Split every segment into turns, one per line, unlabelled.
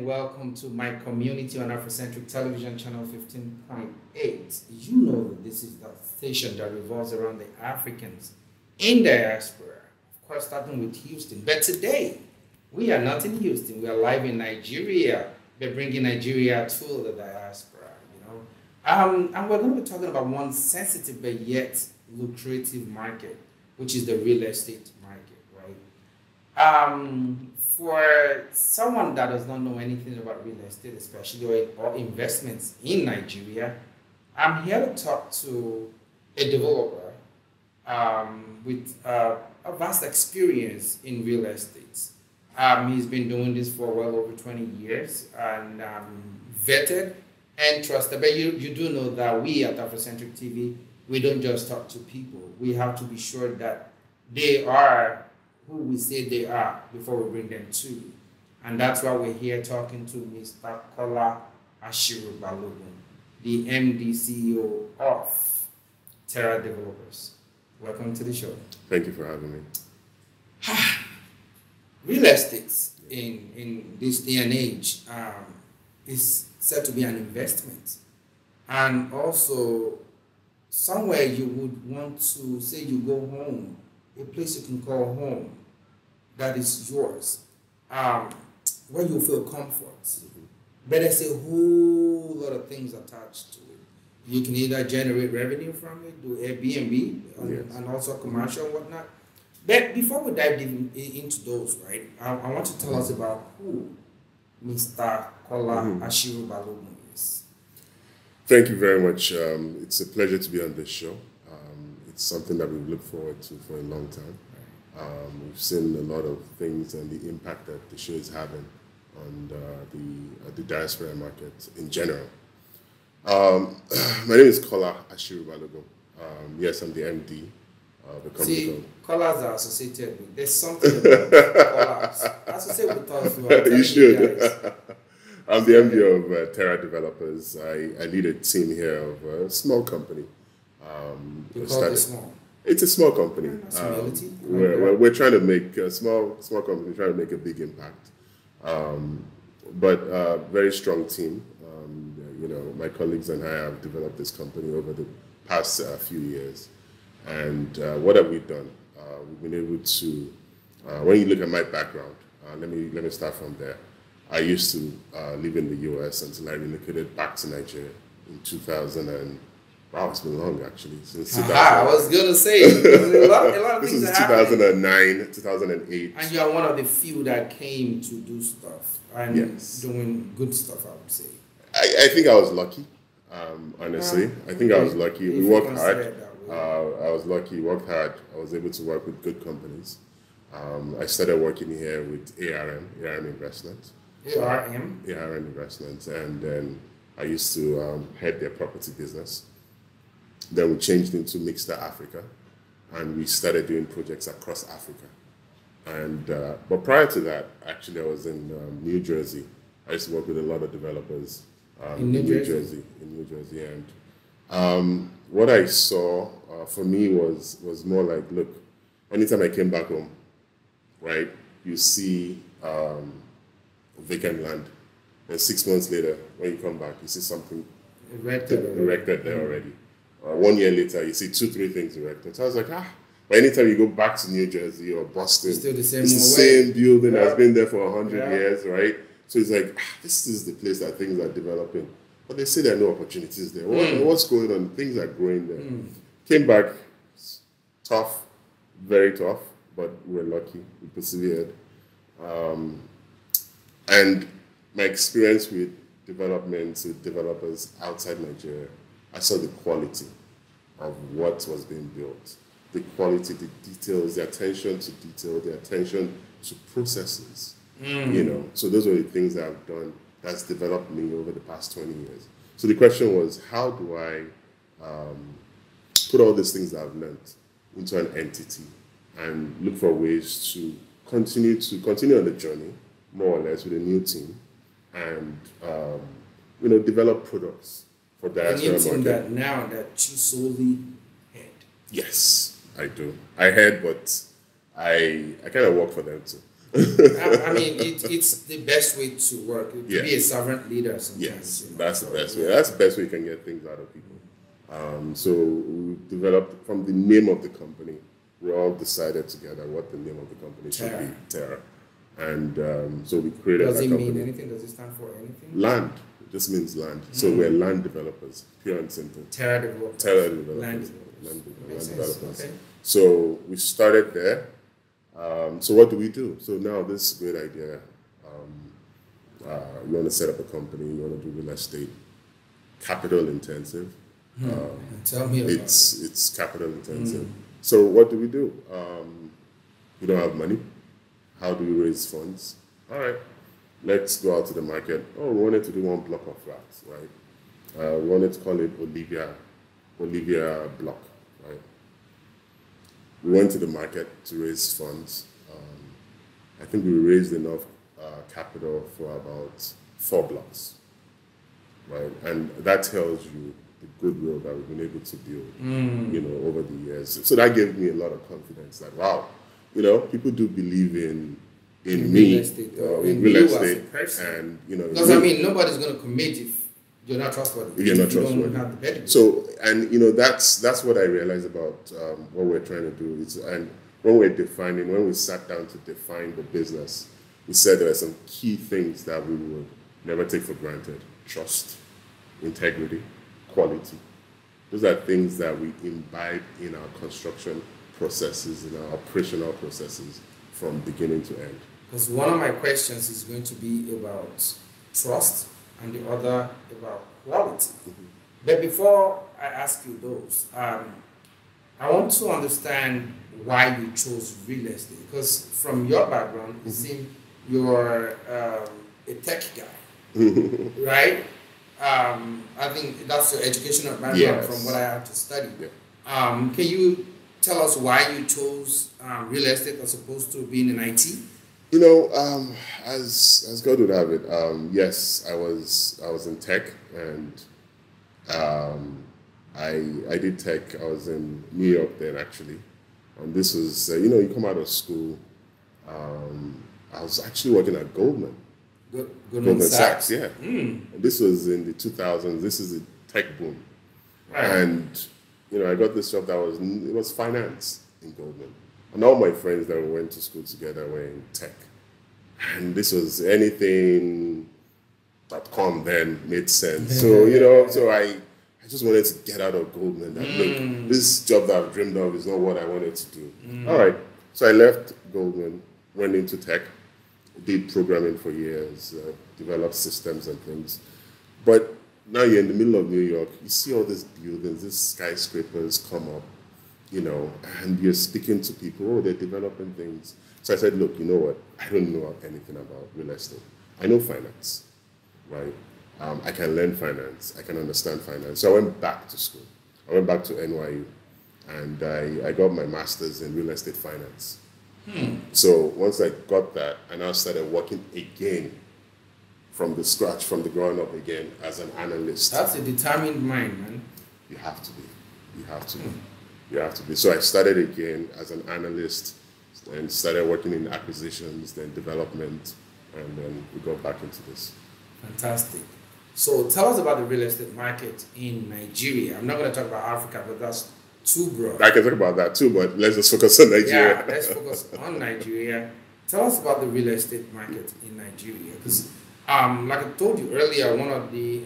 welcome to my community on Afrocentric Television Channel 15.8. You know that this is the station that revolves around the Africans in diaspora, of course, starting with Houston. But today, we are not in Houston. We are live in Nigeria. We're bringing Nigeria to the diaspora, And we're going to be talking about one sensitive but yet lucrative market, which is the real estate market, right? For someone that does not know anything about real estate, especially or investments in Nigeria, I'm here to talk to a developer with a vast experience in real estate. He's been doing this for well over 20 years and vetted and trusted. But you do know that we at Afrocentric TV, we don't just talk to people. We have to be sure that they are who we say they are before we bring them to you. And that's why we're here talking to Mr. Carla Ashiriwalibo, the MD CEO of Terra Developers. Welcome to the show.
Thank you for having me.
Real estate in this day and age is said to be an investment. And also somewhere you would want to say you go home, a place you can call home, that is yours, where you feel comfort. But there's a whole lot of things attached to it. You can either generate revenue from it, do Airbnb, and also commercial and whatnot. But before we dive into those, right, I want to tell us about who Mr. Carla Ashiriwalibo is.
Thank you very much. It's a pleasure to be on this show. It's something that we've looked forward to for a long time. We've seen a lot of things and the impact that the show is having on the diaspora market in general. My name is Carla Ashiriwalibo. Yes, I'm the MD of the company.
See, callers are associated with. There's something about callers. Associate with us.
You should. I'm the MD of Terra Developers. I lead a team here of a small company.
You call it small?
It's a small company. We're trying to make a small company, trying to make a big impact. But very strong team. My colleagues and I have developed this company over the past few years. And what have we done? We've been able to, when you look at my background, let me start from there. I used to live in the US until I relocated back to Nigeria in 2000 wow, it's been long actually. Since 2000.
I was going to say, a lot of
this
things
is
are
2009, 2008.
And you are one of the few that came to do stuff and doing good stuff, I would say.
I think I was lucky, honestly. I think I was lucky. We worked hard. I was lucky, worked hard. I was able to work with good companies. I started working here with ARM Investments.
ARM
Investments. And then I used to head their property business. Then we changed into Mixta Africa, and we started doing projects across Africa. And but prior to that, actually, I was in New Jersey. I used to work with a lot of developers
in New Jersey.
And what I saw for me was more like, look, anytime I came back home, right, you see vacant land, and 6 months later, when you come back, you see something erected there already. 1 year later, you see 2-3 things erected. So I was like, but anytime you go back to New Jersey or Boston, it's the same building that's been there for 100 years, right? So it's like, this is the place that things are developing. But they say there are no opportunities there. What's going on? Things are growing there. Came back, tough, very tough, but we're lucky. We persevered. And my experience with developments, with developers outside Nigeria, I saw the quality of what was being built, the quality, the details, the attention to detail, the attention to processes. So those were the things that I've done that's developed me over the past 20 years. So the question was, how do I put all these things that I've learned into an entity and look for ways to continue on the journey, more or less, with a new team and develop products for diaspora market.
That now that you solely head.
Yes, I do. I head, but I kind of work for them too.
I mean, it's the best way to work. To
Yeah.
be a servant leader sometimes.
Yes,
You know,
that's
so,
the best way. That's the best way you can get things out of people. So we developed from the name of the company. We all decided together what the name of the company should
Terra.
be, Terra. And so we created
Does
that
it
company.
mean anything? Does it stand for anything?
Land. It just means land. So we're land developers, pure and simple.
Terra developers.
Terra developers.
Land
Land
Makes sense.
developers.
Okay.
So we started there. So what do we do? So now this is a great idea. You want to set up a company, you want to do real estate, capital intensive.
Tell me about
It's capital intensive. So what do? We don't have money. How do we raise funds? All right, let's go out to the market. Oh, we wanted to do one block of flats, right? We wanted to call it Olivia Block, right? We went to the market to raise funds. I think we raised enough capital for about 4 blocks, right? And that tells you the goodwill that we've been able to build, you know, over the years. So that gave me a lot of confidence that, wow, you know, people do believe in me,
real estate,
in
in
real
you as a
estate,
person.
and you know,
because I mean, nobody's going to commit if you're not trustworthy.
if you're not
If you
trustworthy.
don't have the pedigree.
So, and you know, that's what I realized about what we're trying to do. And when we sat down to define the business, we said there are some key things that we would never take for granted: trust, integrity, quality. Those are things that we imbibe in our construction processes, in our operational processes, from beginning to end.
Because one of my questions is going to be about trust and the other about quality. But before I ask you those, I want to understand why you chose real estate. Because from your background, it seems you're a tech guy, right? I think that's your educational background
Yes.
from what I had to study.
Yeah.
Can you tell us why you chose real estate as opposed to being in IT?
You know, as God would have it, yes, I was in tech, and I did tech. I was in New York then, actually, and this was you know, you come out of school. I was actually working at Goldman Sachs, yeah. And this was in the 2000s. This is a tech boom,
Right.
and you know, I got this job that was finance in Goldman. And all my friends that we went to school together were in tech. And this was anything.com then made sense. So, you know, so I just wanted to get out of Goldman. That, look, this job that I've dreamed of is not what I wanted to do. All right. So I left Goldman, went into tech, did programming for years, developed systems and things. But now you're in the middle of New York, you see all these buildings, these skyscrapers come up, you know, and you're speaking to people, oh, they're developing things. So I said, look, you know what? I don't know anything about real estate. I know finance, right? I can learn finance. I can understand finance. So I went back to school. I went back to NYU, and I got my master's in real estate finance. So once I got that, I now started working again from the scratch, from the ground up again as an analyst.
That's a determined mind, man.
You have to be. You have to be. You have to be. So I started again as an analyst and started working in acquisitions, then development, and then we got back into this.
Fantastic. So tell us about the real estate market in Nigeria. I'm not going to talk about Africa, but that's too broad.
I can talk about that too, but let's just focus on Nigeria.
Yeah, let's focus on Nigeria. Tell us about the real estate market in Nigeria. Because, like I told you earlier, one of the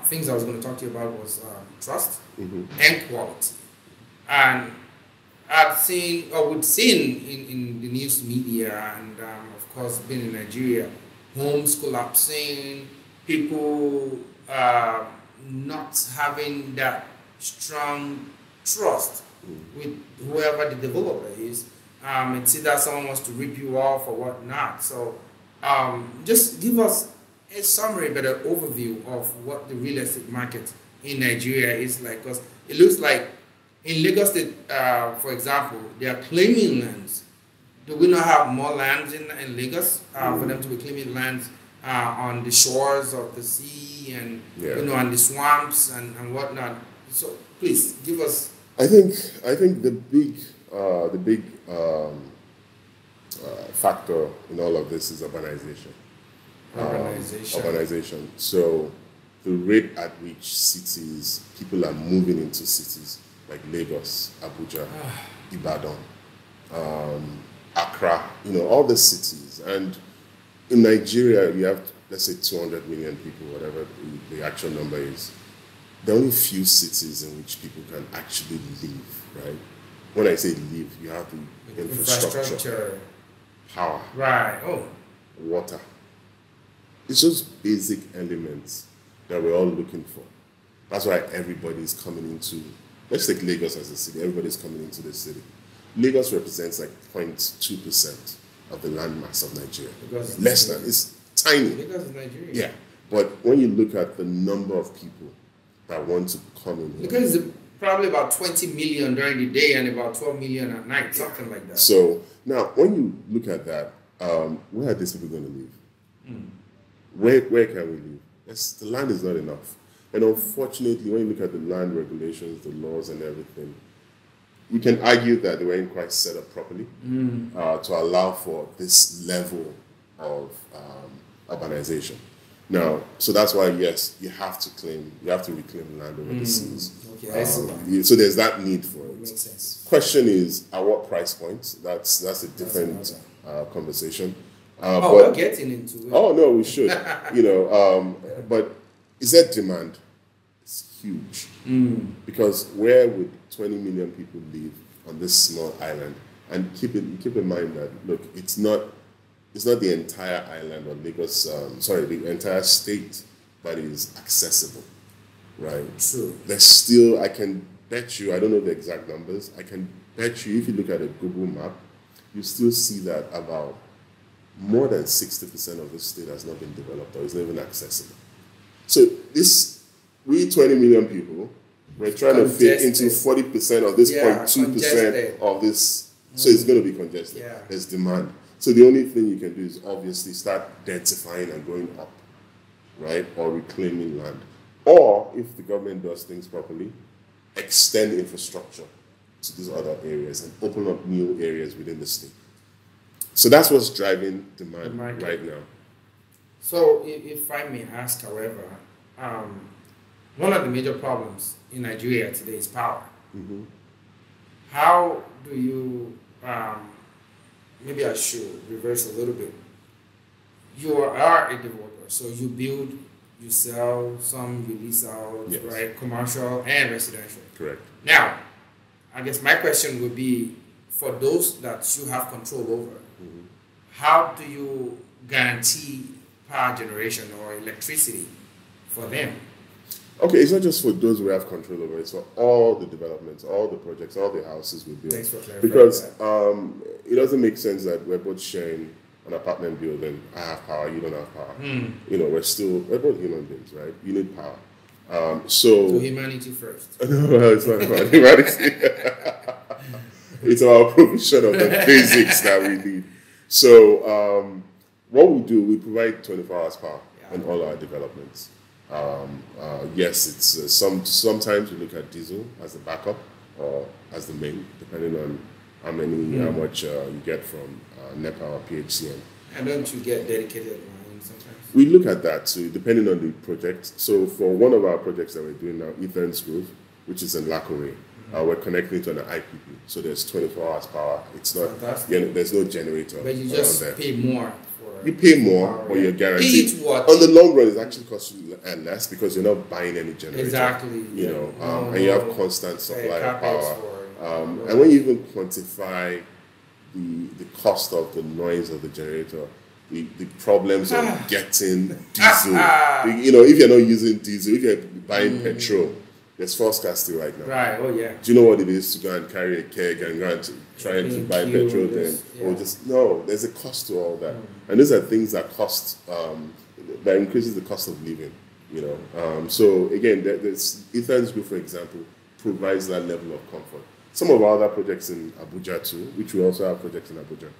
things I was going to talk to you about was trust and quality. And we've seen in the news media, and of course, been in Nigeria, homes collapsing, people not having that strong trust with whoever the developer is. It's either someone wants to rip you off or whatnot. So just give us a summary, but an overview of what the real estate market in Nigeria is like. Because it looks like in Lagos State, for example, they are claiming lands. Do we not have more lands in Lagos for them to be claiming lands on the shores of the sea and and the swamps and whatnot? So please give us.
I think the big factor in all of this is urbanization. Urbanization. So the rate at which people are moving into cities like Lagos, Abuja, Ibadan, Accra, all the cities. And in Nigeria, you have, let's say, 200 million people, whatever the actual number is. There are only few cities in which people can actually live, right? When I say live, you have the infrastructure, power,
right?
Water. It's just basic elements that we're all looking for. That's why everybody's coming into, let's take Lagos as a city, everybody's coming into the city. Lagos represents like 0.2% of the landmass of Nigeria. Less than, it's tiny.
Lagos is Nigeria.
Yeah, but when you look at the number of people that want to come in here.
Because it's probably about 20 million during the day and about 12 million at night, something like that.
So now, when you look at that, where are these people going to live? Where can we live? The land is not enough. And unfortunately, when you look at the land regulations, the laws and everything, we can argue that they weren't quite set up properly to allow for this level of urbanization. Now, so that's why, yes, you have to reclaim land over the seas.
Okay, I see that.
So there's that need for it.
Makes sense.
Question is, at what price point? That's a different conversation.
We're getting into it.
Oh, no, we should. But is there demand? It's huge. Because where would 20 million people live on this small island? And keep in mind that, look, it's not the entire island or Lagos, the entire state that is accessible, right?
True.
There's still, I can bet you, I don't know the exact numbers, I can bet you if you look at a Google map, you still see that about more than 60% of the state has not been developed or is not even accessible. So we 20 million people, we're trying to fit into 40% of this 0.2% of this, so it's going to be congested.
Yeah.
There's demand. So the only thing you can do is obviously start densifying and going up, right? Or reclaiming land. Or, if the government does things properly, extend infrastructure to these other areas and open up new areas within the state. So that's what's driving demand right now.
So if I may ask, however, one of the major problems in Nigeria today is power. How do you... maybe I should reverse a little bit. You are a developer, so you build, you sell, some you lease out,
yes,
right? Commercial and residential.
Correct.
Now, I guess my question would be, for those that you have control over, how do you guarantee power generation or electricity for them?
Okay, it's not just for those we have control over, it's for all the developments, all the projects, all the houses we build.
Thanks for clarifying.
Because it doesn't make sense that we're both sharing an apartment building. I have power, you don't have power. We're both human beings, right? You need power. So
humanity first.
No, it's not about humanity. It's about provision of the basics that we need. So what we do, we provide 24 hours power in all our developments. Yes, it's sometimes we look at diesel as a backup or as the main, depending on how much you get from NEPA or PHCN.
And don't you get dedicated lines sometimes?
We look at that too, depending on the project. So for one of our projects that we're doing now, E10 Grove, which is in Lakore, we're connecting to an IPP. So there's 24 hours power. It's not, there's no generator.
But you just pay more.
You pay more, but you're guaranteed.
What?
On the long run, it actually costs you less because you're not buying any generator.
Exactly.
And you have constant supply of power. And when you even quantify the cost of the noise of the generator, the problems of getting diesel, if you're not using diesel, if you're buying petrol, there's fuel scarcity right now.
Right. Oh yeah.
Do you know what it is to go and carry a keg and go and try to buy petrol then? Or there's a cost to all that. And these are things that cost, that increases the cost of living, So again, there's E10 Group, for example, provides that level of comfort. Some of our other projects in Abuja too, which we also have projects in Abuja.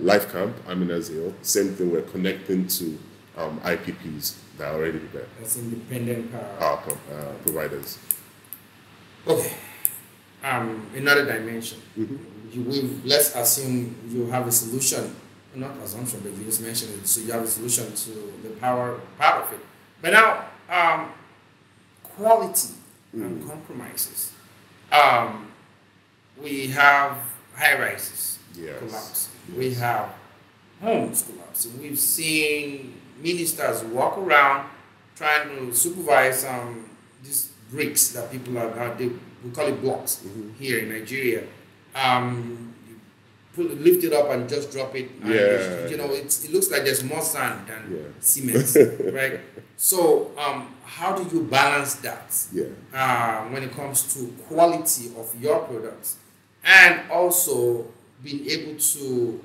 Life Camp, Amina's Hill, same thing, we're connecting to IPPs that are already there.
That's independent power
Providers.
Okay. another dimension. Let's assume you have a solution, not assumption, but you just mentioned it. So you have a solution to the power part of it. But now, quality and compromises. We have high rises collapse. We have homes collapsing. We've seen ministers walk around trying to supervise these bricks that people are we call it blocks here in Nigeria. Lift it up and just drop it. And it looks like there's more sand than cement, right? So how do you balance that when it comes to quality of your products, and also being able to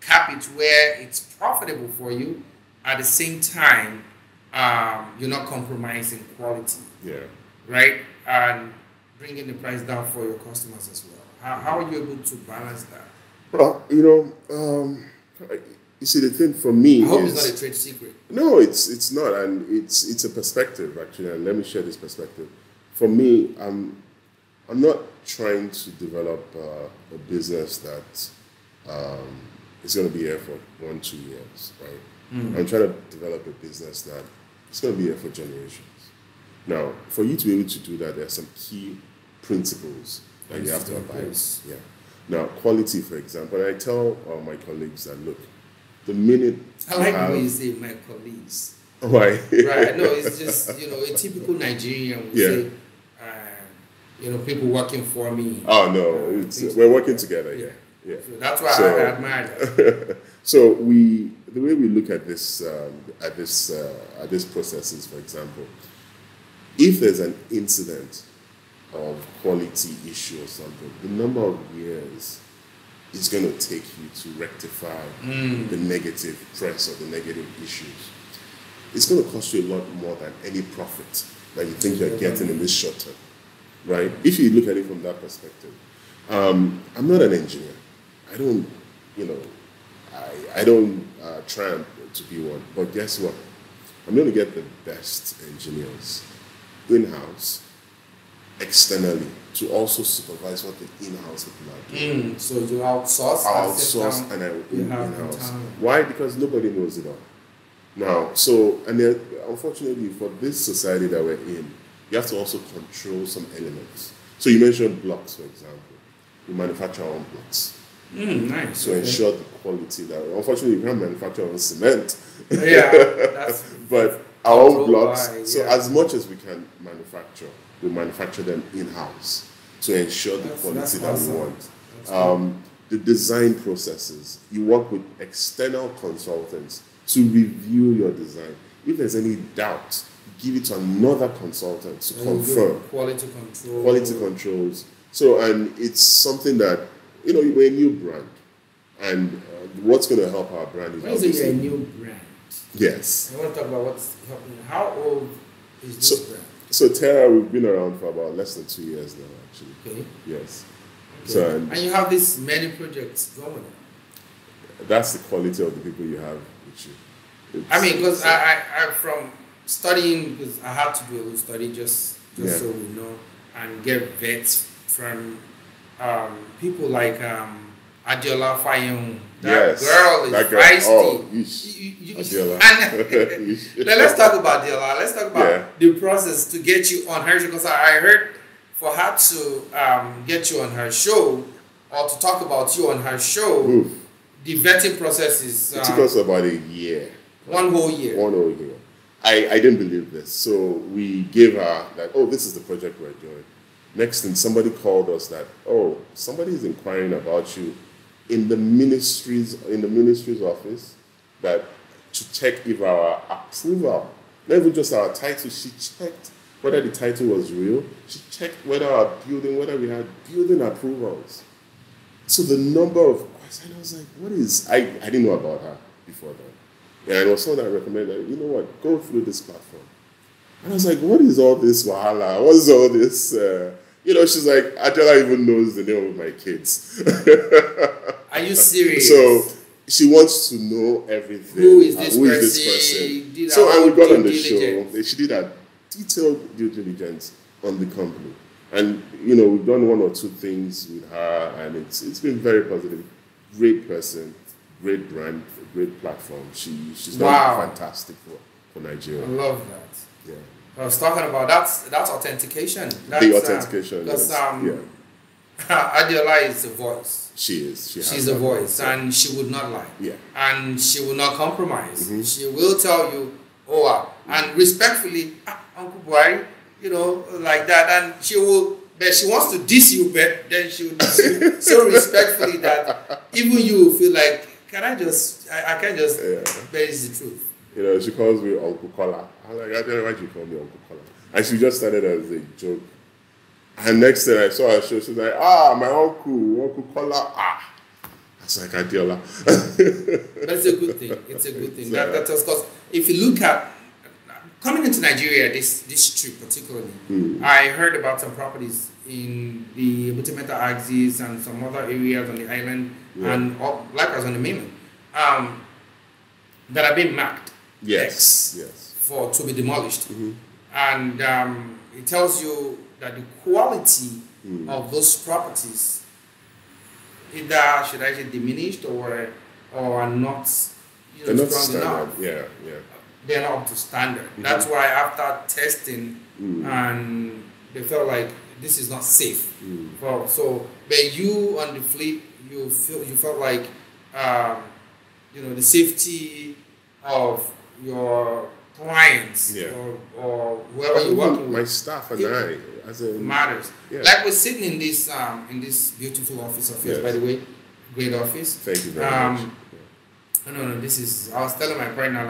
cap it where it's profitable for you, at the same time you're not compromising quality, right? And bringing the price down for your customers as well. How are you able to balance that?
Well, you see, the thing for me
I hope it's not a trade secret.
No, it's not, and it's a perspective actually, and let me share this perspective. For me, I'm not trying to develop a business that is going to be here for 1-2 years, right? I'm trying to develop a business that is going to be here for generations. Now, for you to be able to do that, there are some key principles that you have to abide. Yeah. Now, quality, for example, and I tell my colleagues that, look, the minute
I like the way you say my colleagues.
Why?
Right. No, it's just, a typical Nigerian would say, people working for me.
Oh, no, we're working together, yeah.
So that's why I admire that.
So the way we look at this process is, for example, if there's an incident of quality issue or something, the number of years it's going to take you to rectify the negative press or the negative issues. It's going to cost you a lot more than any profit that you think you're getting in this short term, right? If you look at it from that perspective. I'm not an engineer. I don't try to be one. But guess what? I'm going to get the best engineers in-house, externally, to also supervise what the in-house people are doing.
So you outsource?
And I in-house. Why? Because nobody knows it all. Now, unfortunately, for this society that we're in, you have to also control some elements. So you mentioned blocks, for example. We manufacture our own blocks.
Nice.
To ensure the quality that, unfortunately, we can't manufacture our own cement. But our own blocks. So as much as we can manufacture, we manufacture them in-house to ensure the quality that we want. The design processes, you work with external consultants to review your design. If there's any doubt, give it to another consultant to confirm.
Quality control.
Quality controls. So, and it's something that, we're a new brand. And what's going to help our brand is
obviously a new brand.
Yes.
I want to talk about what's helping. How old is this brand?
So Terra, we've been around for about less than 2 years now, actually.
Okay.
Yes.
Okay.
So,
and you have this many projects going.
That's the quality of the people you have with you.
Because I from studying, because I had to do a little study just so we know, and get vets from people like Adiola Fayun. That girl is feisty. Let's talk about Adiola. Let's talk about the process to get you on her show. Because I heard for her to get you on her show or to talk about you on her show, the vetting process is...
it took us about a year.
One whole year.
I didn't believe this. So we gave her that, this is the project we're doing. Next thing, somebody called us that, somebody is inquiring about you in the ministry's office, that to check if our approval, not even just our title, she checked whether the title was real. She checked whether we had building approvals. So the number of questions, I was like, I didn't know about her before that. And it was someone that recommended, go through this platform. And I was like, what is all this wahala? What is all this? She's like, Adela even knows the name of my kids.
Are you serious?
So she wants to know everything.
Who is this person?
And we got on the show. She did a detailed due diligence on the company. And we've done one or two things with her, and it's been very positive. Great person, great brand, great platform. She's done fantastic for Nigeria.
I love that.
Yeah.
I was talking about that's authentication. That's,
the authentication.
Because Adiola is a voice.
She is.
She's a voice, and she would not lie.
Yeah.
And she will not compromise. She will tell you, and respectfully, Uncle Boy, like that, and she will. But she wants to diss you, but then she will diss you so respectfully that even you feel like, I can't just, but it's the truth.
She calls me Uncle Carla. I'm like, I don't know why you call me Uncle Carla. And she just started as a joke. And next thing I saw her show, she's like, my Uncle Carla. I was like, Adiola.
But it's a good thing. It's a good thing. That's because if you look at coming into Nigeria, this trip particularly, I heard about some properties in the Butemeta axis and some other areas on the island, and likewise on the mainland, that have been marked.
Yes.
To be demolished. And it tells you that the quality of those properties either, should I say, diminished or are not,
they're not
strong
standard.
enough.
Yeah.
They're not up to standard. That's why after testing, and they felt like this is not safe. But you on the fleet, you felt like the safety of your clients or whoever you're working with.
My staff and I, as a
matters.
Yeah.
Like we're sitting in this beautiful office of yours, by the way, great office.
Thank you very much.
No, this is. I was telling my partner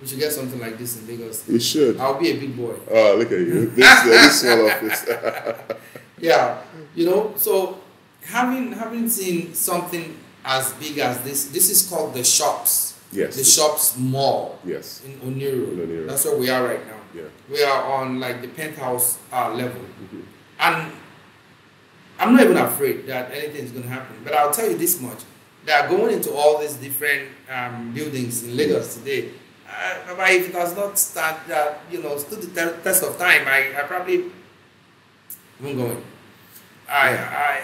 we should get something like this in Lagos.
We should.
I'll be a big boy.
Oh, look at you! This small office.
Yeah, so having seen something as big as this is called the Shops.
Yes.
The Shops Mall.
Yes.
In Oniru.
Oniru.
That's where we are right now.
Yeah.
We are on like the penthouse level, and I'm not even afraid that anything is going to happen. But I'll tell you this much: that going into all these different buildings in Lagos today, if it has not stood the test of time, I probably won't go in.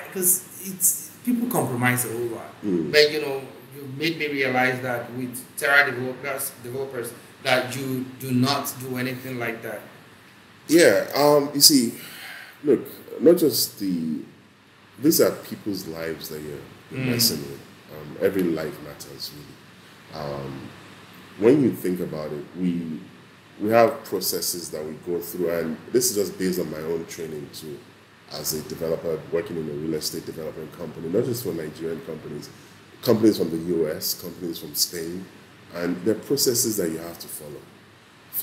Because it's people compromise a whole lot. But you made me realize that with Terra developers that you do not do anything like that.
Yeah. You see, look, not just these are people's lives that you're messing with. Every life matters, really. When you think about it, we have processes that we go through, and this is just based on my own training too, as a developer working in a real estate development company, not just for Nigerian companies from the US, companies from Spain, and there are processes that you have to follow.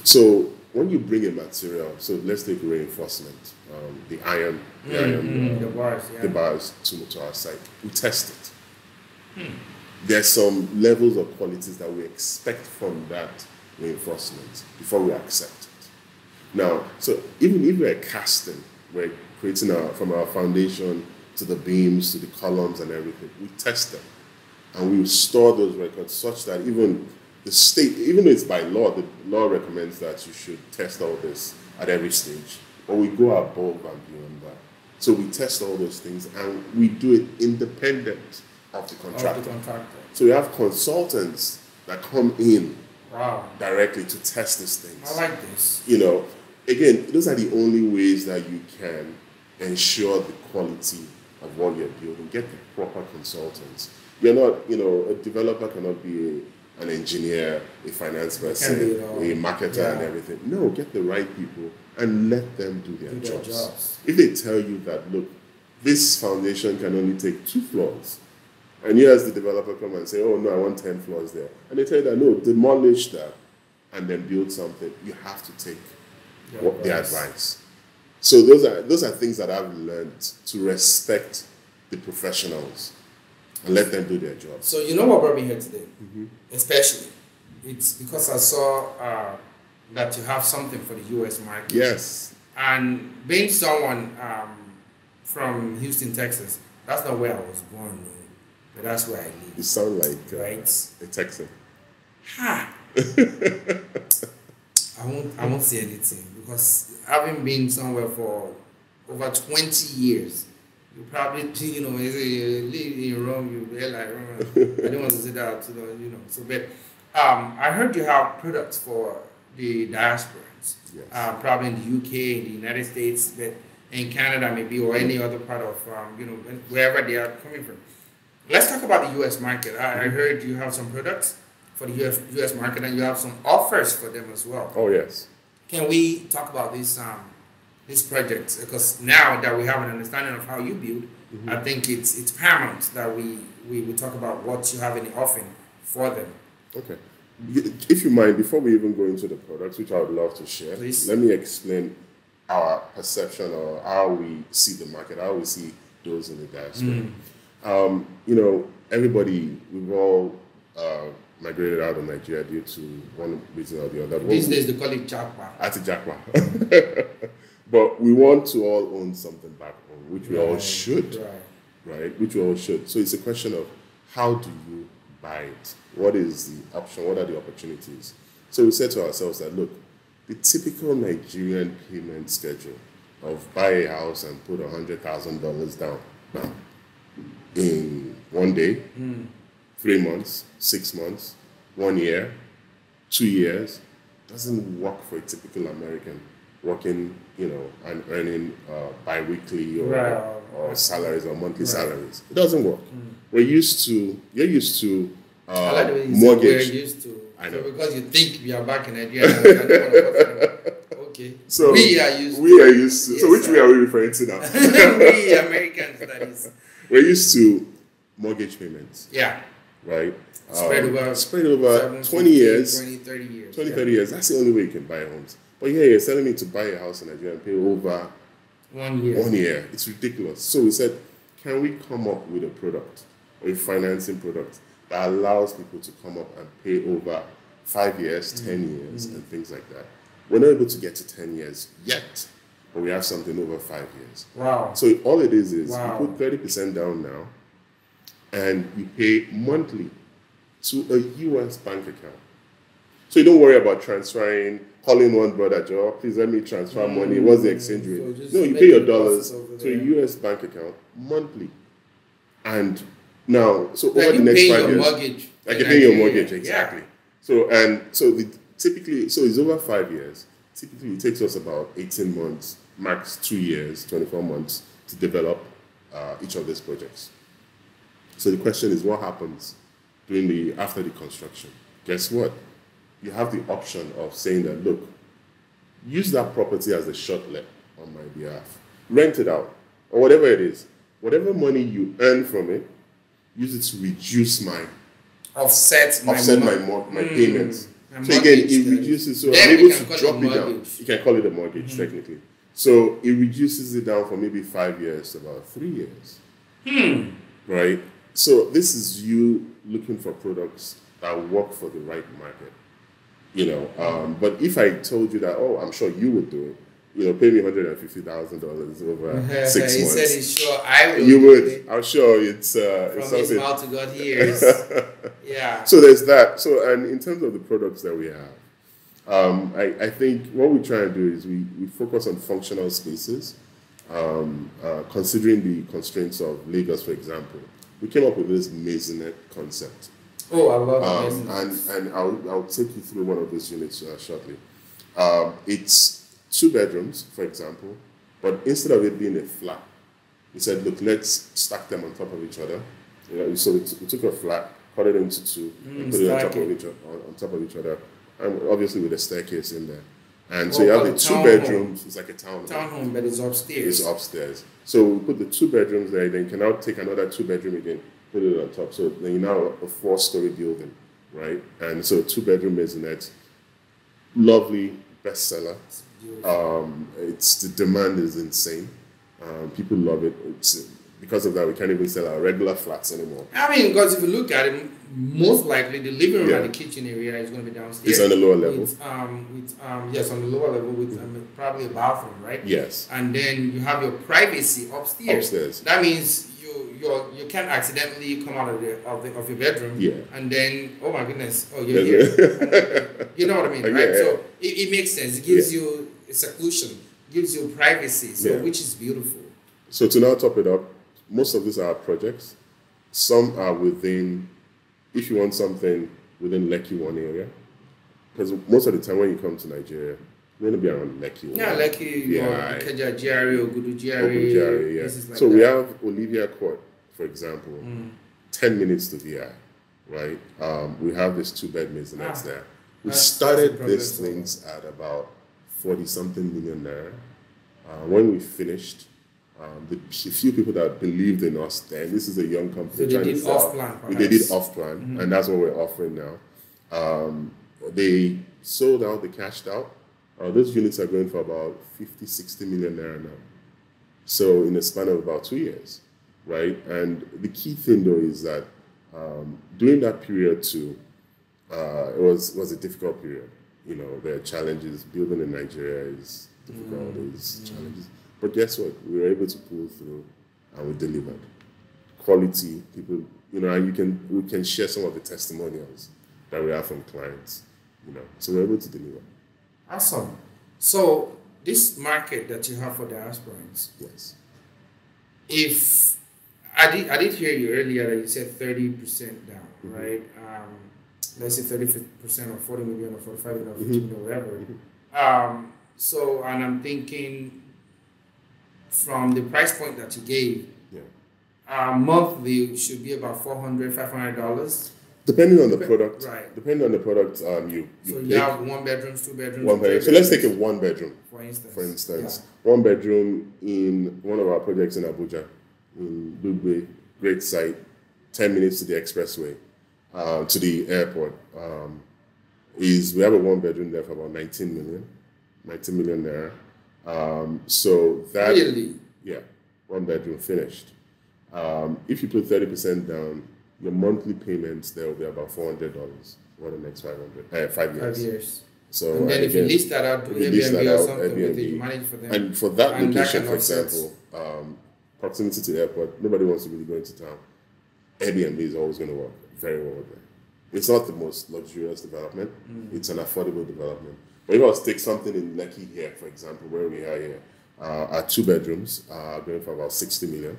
So when you bring a material, so let's take reinforcement, the bars to our site, we test it. There's some levels of qualities that we expect from that reinforcement before we accept it. Now, so even if we're casting, we're creating from our foundation to the beams, to the columns and everything, we test them. And we store those records such that even the state, even though it's by law, the law recommends that you should test all this at every stage. But we go above and beyond that. So we test all those things and we do it independent of the contractor. So we have consultants that come in directly to test these things.
I like this.
Again, those are the only ways that you can ensure the quality of what you're building. Get the proper consultants. You're not, a developer cannot be an engineer, a finance person, a marketer and everything. No, get the right people and let them do their jobs. If they tell you that, look, this foundation can only take 2 floors, and you as the developer come and say, oh no, I want 10 floors there. And they tell you that, no, demolish that and then build something. You have to take their advice. So those are things that I've learned to respect the professionals and let them do their job.
So you know what brought me here today? Especially, it's because I saw that you have something for the U.S. market.
Yes.
And being someone from Houston, Texas, that's not where I was born, but that's where I live.
You sound like a Texan.
Ha! I won't say anything because having been somewhere for over 20 years. You probably, you live in Rome, you realize, I don't want to say that, So, but I heard you have products for the diasporans,
Yes.
probably in the UK, in the United States, but in Canada maybe, or any other part of, wherever they are coming from. Let's talk about the U.S. market. I heard you have some products for the U.S. market, and you have some offers for them as well.
Oh, yes.
Can we talk about this project? Because now that we have an understanding of how you build, I think it's paramount that we talk about what you have in the offering for them.
Okay. If you mind, before we even go into the products, which I would love to share,
Please.
let me explain our perception or how we see the market, how we see those in the diaspora. Everybody, we've all migrated out of Nigeria due to one reason or the other.
These days they call it Jackpot.
But we want to all own something back home, which we all should. Right? Which we all should. So it's a question of how do you buy it? What is the option? What are the opportunities? So we said to ourselves that, look, the typical Nigerian payment schedule of buy a house and put $100,000 down now in 1 day, 3 months, 6 months, 1 year, 2 years, doesn't work for a typical American working, and earning bi-weekly or salaries or monthly salaries. It doesn't work. You're used to mortgage.
We're used to.
I know.
So because you think we are back in Nigeria. Okay.
So
we are used to.
Yes, so which
sir.
way are we referring to now?
We Americans, that is.
We're used to mortgage payments.
Yeah.
Right?
Spread
over 20 years.
20, 30 years.
20, 30 years. That's the only way you can buy homes. But yeah, you're telling me to buy a house in Nigeria and pay over
1 year.
1 year. It's ridiculous. So we said, can we come up with a product or a financing product that allows people to come up and pay over 5 years, 10 years, and things like that? We're not able to get to 10 years yet, but we have something over 5 years.
Wow.
So all it is you put 30% down now, and you pay monthly to a U.S. bank account. So you don't worry about calling one brother, Joe, please let me transfer money. What's the exchange rate?
So
no, you pay your dollars to a U.S. bank account monthly. And now, so over the next 5 years,
mortgage.
I can pay your mortgage, exactly. Yeah. Typically, it's over 5 years. Typically, it takes us about 18 months, max 2 years, 24 months to develop each of these projects. So the question is, what happens after the construction? Guess what? You have the option of saying that, look, use that property as a short-let on my behalf. Rent it out, or whatever it is. Whatever money you earn from it, use it to reduce my
offset my
payments. So again, it reduces. So I'm able to drop it down. You can call it a mortgage technically. So it reduces it down from maybe 5 years to about 3 years. Right. So this is you looking for products that work for the right market. But if I told you that, I'm sure you would do it. Pay me $150,000 over 6 months.
He said he's sure I will.
You would. I'm sure it's
from his mouth to God's ears. Yeah.
So there's that. So, and in terms of the products that we have, I think what we try and do is we focus on functional spaces, considering the constraints of Lagos, for example. We came up with this maisonette concept.
Oh, I love maisonette.
And I'll take you through one of those units shortly. It's 2 bedrooms, for example, but instead of it being a flat, we said, look, let's stack them on top of each other. So we took a flat, cut it into 2, and put it on top of each other, and obviously with a staircase in there. And so you have the 2 bedrooms. It's like a townhome.
Townhome, but it's upstairs.
It's upstairs. So we put the 2 bedrooms there. Then you can now take another 2 bedroom again, put it on top. So then you now have a 4-story building, right? And so 2 bedroom maisonette, lovely bestseller. The demand is insane. People love it. Because of that, we can't even sell our regular flats anymore.
I mean, because if you look at it, most likely the living room and the kitchen area is going to be downstairs.
It's on the lower level.
Yes, on the lower level with probably a bathroom, right?
Yes.
And then you have your privacy upstairs. That means you can't accidentally come out of your bedroom.
Yeah.
And then, oh my goodness, you're here. You know what I mean, right?
Yeah.
So it makes sense. It gives you a seclusion. gives you privacy, so
Yeah.
which is beautiful.
So to now top it up, most of these are projects. Some are within, if you want something within Lekki one area, because most of the time when you come to Nigeria, you're going to be around Lekki.
Yeah, Lekki, or Ikeja GRA, Ogudu GRA,
yeah.
places like
So
that.
we have Olivia Court, for example, 10 minutes to VI, right? We have this 2-bed maisonette there. We started these things at about 40-something million naira. When we finished, the few people that believed in us then, this is a young company.
So they did off-plan,
they did off-plan, and that's what we're offering now. They sold out, they cashed out. Those units are going for about 50, 60 million naira now. So in a span of about 2 years, right? And the key thing though is that during that period too, it was a difficult period. You know, there are challenges. Building in Nigeria is difficult. There's challenges. But guess what? We were able to pull through and we delivered. Quality, people, you know, and we can share some of the testimonials that we have from clients, you know. So we're able to deliver.
Awesome. So this market that you have for diasporans,
yes.
If I did hear you earlier that you said 30% down, right? Let's say 30% or 40 million or 45 million or 50 million or whatever. So, and I'm thinking from the price point that you gave, monthly should be about $400, $500.
Depending on the product,
right?
Depending on the product, you
have 1 bedrooms, 2 bedrooms,
1 bedroom. So let's take a 1 bedroom,
for instance.
1 bedroom in one of our projects in Abuja, in Lugbe, great site, 10 minutes to the expressway, to the airport. We have a 1 bedroom there for about 19 million naira. So that
really,
1 bedroom finished. If you put 30% down, your monthly payments there will be about $400 for the next 5 years.
5 years.
So
and then if you list that out, do Airbnb or something with it, you manage for them.
And for that location, for example, proximity to the airport, nobody wants to really go into town. Airbnb is always going to work very well there. It's not the most luxurious development. It's an affordable development. But if I was to take something in Lekki here, for example, where we are here, our 2 bedrooms going for about 60 million.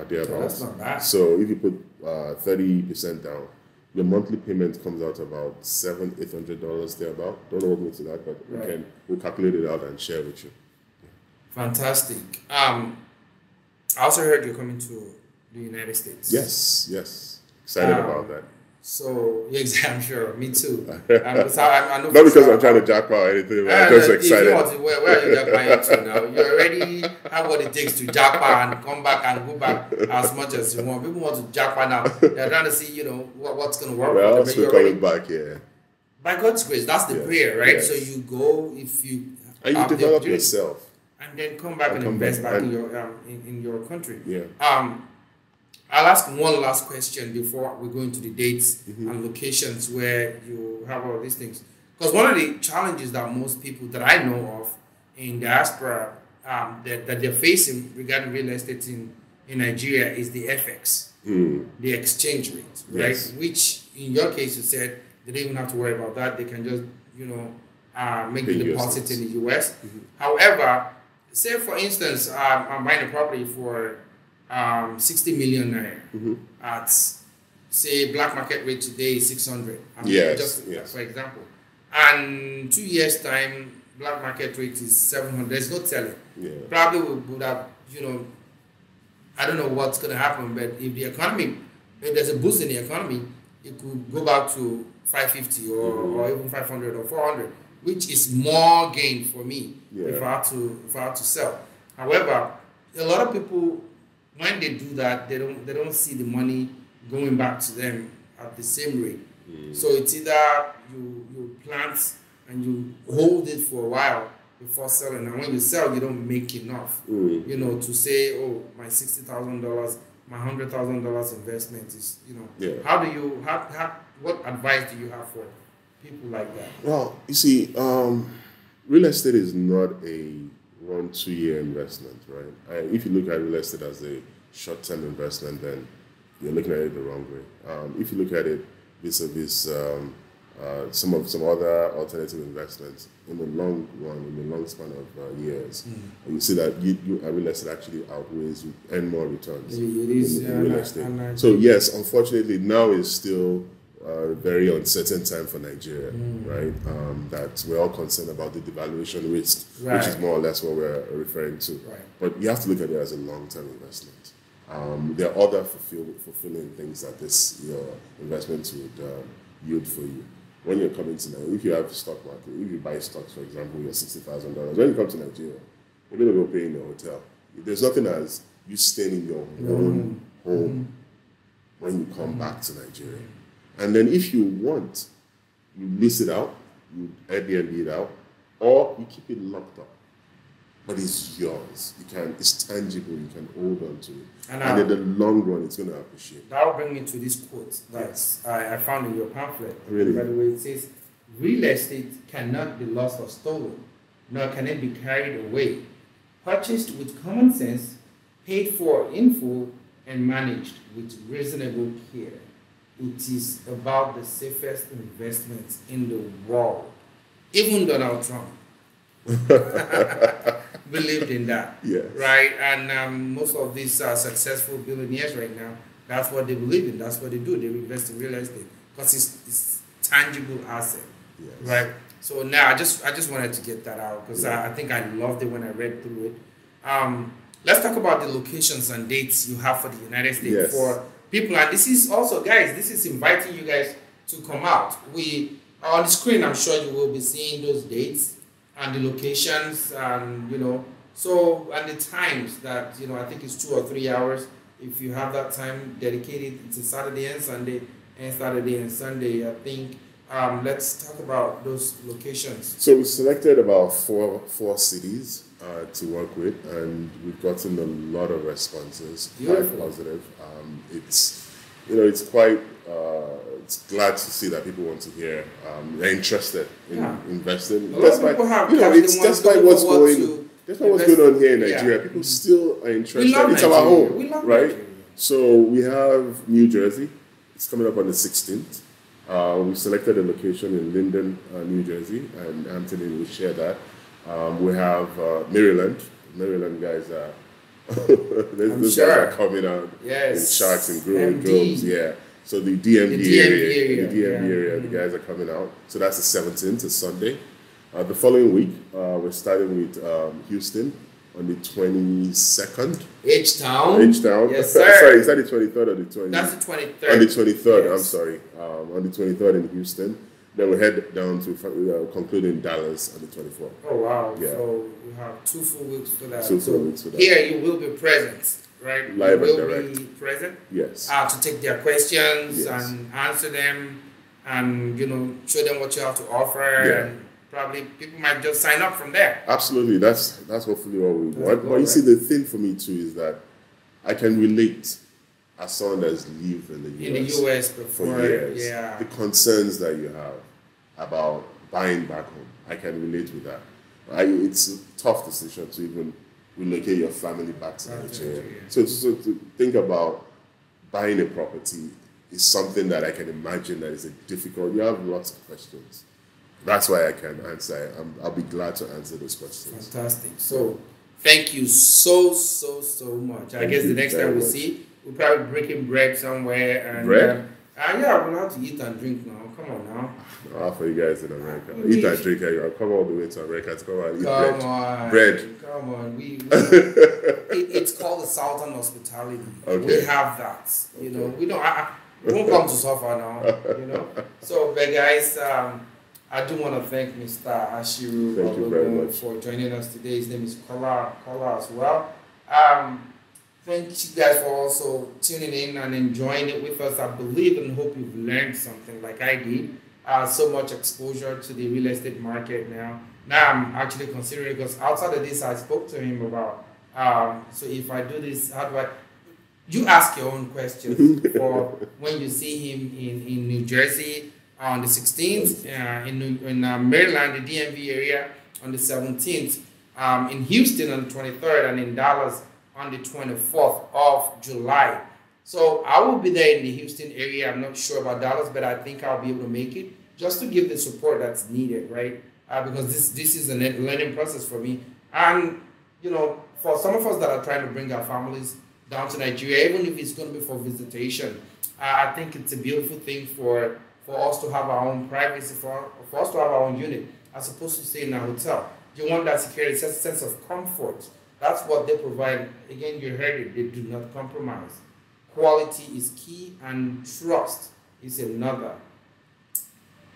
That's not bad.
So if you put 30% down, your monthly payment comes out about $700-800 thereabout. Don't hold me to that, but we'll calculate it out and share with you.
Fantastic. I also heard you're coming to the United States.
Yes. Excited about that.
So, I'm sure. Me too. I know
Not because I'm trying to jackpot or anything, but I'm just excited.
Where are you jackpotting to now? You already have what it takes to jackpot and come back and go back as much as you want. People want to jackpot now. They're trying to see, what's going to work.
Well, I'm still coming back,
By God's grace, that's the prayer, right? Yes. So you go, if you...
And you develop yourself.
And then come back and invest back in your country.
Yeah.
I'll ask one last question before we go into the dates and locations where you have all these things. Because one of the challenges that most people that I know of in diaspora that they're facing regarding real estate in Nigeria is the FX, the exchange rate, right?
Yes.
Which in your case you said they don't even have to worry about that. They can just, make the deposit in the US. However, say for instance, I'm buying a property for 60 million naira at, say, black market rate today is 600. Just for example. And 2 years time, black market rate is 700. There's no telling. Probably we would have, I don't know what's going to happen, but if there's a boost in the economy, it could go back to 550 or even 500 or 400, which is more gain for me if I had to sell. However, a lot of people, when they do that, they don't see the money going back to them at the same rate. So it's either you plant and you hold it for a while before selling, and when you sell, you don't make enough. To say, my $60,000, my $100,000 investment is, what advice do you have for people like that?
Well, you see, real estate is not a 1-2 year investment, right? If you look at real estate as a short-term investment, then you're looking at it the wrong way. If you look at it vis-a-vis some other alternative investments in the long run, in the long span of years, you see that real estate actually outweighs, you earn more returns
It is
in real estate. So yes, unfortunately, now is still a very uncertain time for Nigeria, right? That we're all concerned about the devaluation risk, which is more or less what we're referring to.
Right.
But you have to look at it as a long-term investment. There are other fulfilling things that your investment would yield for you. When you're coming to Nigeria, if you have stock market, if you buy stocks, for example, you're $60,000. When you come to Nigeria, you're going to go pay in the hotel. There's nothing as you staying in your own home when you come back to Nigeria. And then if you want, you lease it out, you Airbnb it out, or you keep it locked up. But it's yours. It's tangible. You can hold on to it. And in the long run, it's going to appreciate.
That will bring me to this quote that I found in your pamphlet.
Really?
By the way, it says, real estate cannot be lost or stolen, nor can it be carried away. Purchased with common sense, paid for in full, and managed with reasonable care. It is about the safest investments in the world. Even Donald Trump believed in that,
yes.
Right? And most of these successful billionaires right now, that's what they believe in. That's what they do. They invest in real estate because it's tangible asset,
yes.
Right? So now I just wanted to get that out because I think I loved it when I read through it. Let's talk about the locations and dates you have for the United States, yes. For people. And this is also, guys, this is inviting you guys to come out. We on the screen, I'm sure you will be seeing those dates and the locations, and so and the times that I think it's 2 or 3 hours. If you have that time dedicated to Saturday and Sunday, and Saturday and Sunday, I think let's talk about those locations.
So we selected about four cities to work with, and we've gotten a lot of responses. Quite positive. It's quite. It's glad to see that people want to hear. They're interested in investing. Despite what's going on here in Nigeria, people still are interested. It's our home, right? Nigeria. So we have New Jersey. It's coming up on the 16th. We selected a location in Linden, New Jersey, and Anthony will share that. We have Maryland. Maryland guys are those guys are coming out in sharks and droves. Yeah. So the DMV area, the guys are coming out. So that's the 17th, it's Sunday. The following week, we're starting with Houston on the 22nd.
H-Town.
Yes, sir. Sorry, is that the 23rd or the 20th?
That's the 23rd.
On the 23rd,
yes.
I'm sorry. On the 23rd in Houston. Then we head down to conclude in Dallas on the 24th.
Oh, wow.
Yeah.
So you have 2 full weeks for that.
2 full weeks for that.
Here you will be present. Right,
live
you
and direct.
Be present.
Yes.
To take their questions,
yes.
and answer them, and show them what you have to offer, and probably people might just sign up from there.
Absolutely, that's hopefully what we want. But you see, the thing for me too is that I can relate as someone that's lived in the US
before,
for years. Yeah. The concerns that you have about buying back home, I can relate with that. It's a tough decision to even relocate your family back to Nigeria. So to think about buying a property is something that I can imagine that is difficult. You have lots of questions. That's why I can answer. I'll be glad to answer those questions.
Fantastic. So thank you so much. I guess the next time we see, we'll probably be breaking bread somewhere. And,
bread?
Yeah, we'll have to eat and drink now. Come on now.
For you guys in America. Eat and drink. I'll come all the way to America to come and eat bread.
Come on. It's called the Southern hospitality.
Okay.
We have that. We don't. We won't come to suffer now. So, but guys, I do want to thank Mr. Ashiriwalibo for joining us today. His name is Carla as well. Thank you guys for also tuning in and enjoying it with us. I believe and hope you've learned something like I did. So much exposure to the real estate market now. Now I'm actually considering, because outside of this, I spoke to him about, so if I do this, how do I... You ask your own questions for when you see him in New Jersey on the 16th, in Maryland, the DMV area on the 17th, in Houston on the 23rd, and in Dallas on the 24th of July. So I will be there in the Houston area. I'm not sure about Dallas, but I think I'll be able to make it. just to give the support that's needed, right? Because this is a learning process for me. And, you know, for some of us that are trying to bring our families down to Nigeria, even if it's going to be for visitation, I think it's a beautiful thing for us to have our own privacy, for us to have our own unit, as opposed to staying in a hotel. You want that security, sense of comfort. That's what they provide. Again, you heard it, they do not compromise. Quality is key, and trust is another.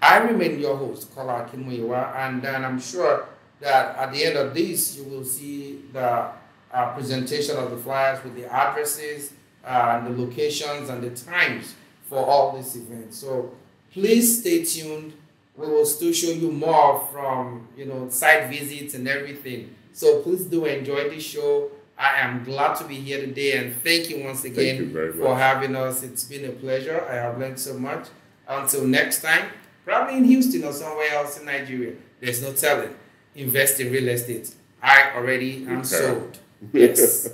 I remain your host, Carla Ashiriwalibo, and then I'm sure that at the end of this, you will see the presentation of the flyers with the addresses, and the locations, and the times for all these events. So please stay tuned. We will still show you more from, you know, site visits and everything. So please do enjoy this show. I am glad to be here today, and thank you once again for having us. It's been a pleasure. I have learned so much. Until next time, probably in Houston or somewhere else in Nigeria. There's no telling. Invest in real estate. I already am sold. Yes.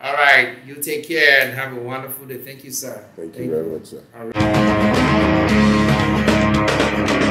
All right. You take care and have a wonderful day. Thank you, sir.
Thank you very much, sir.
All right.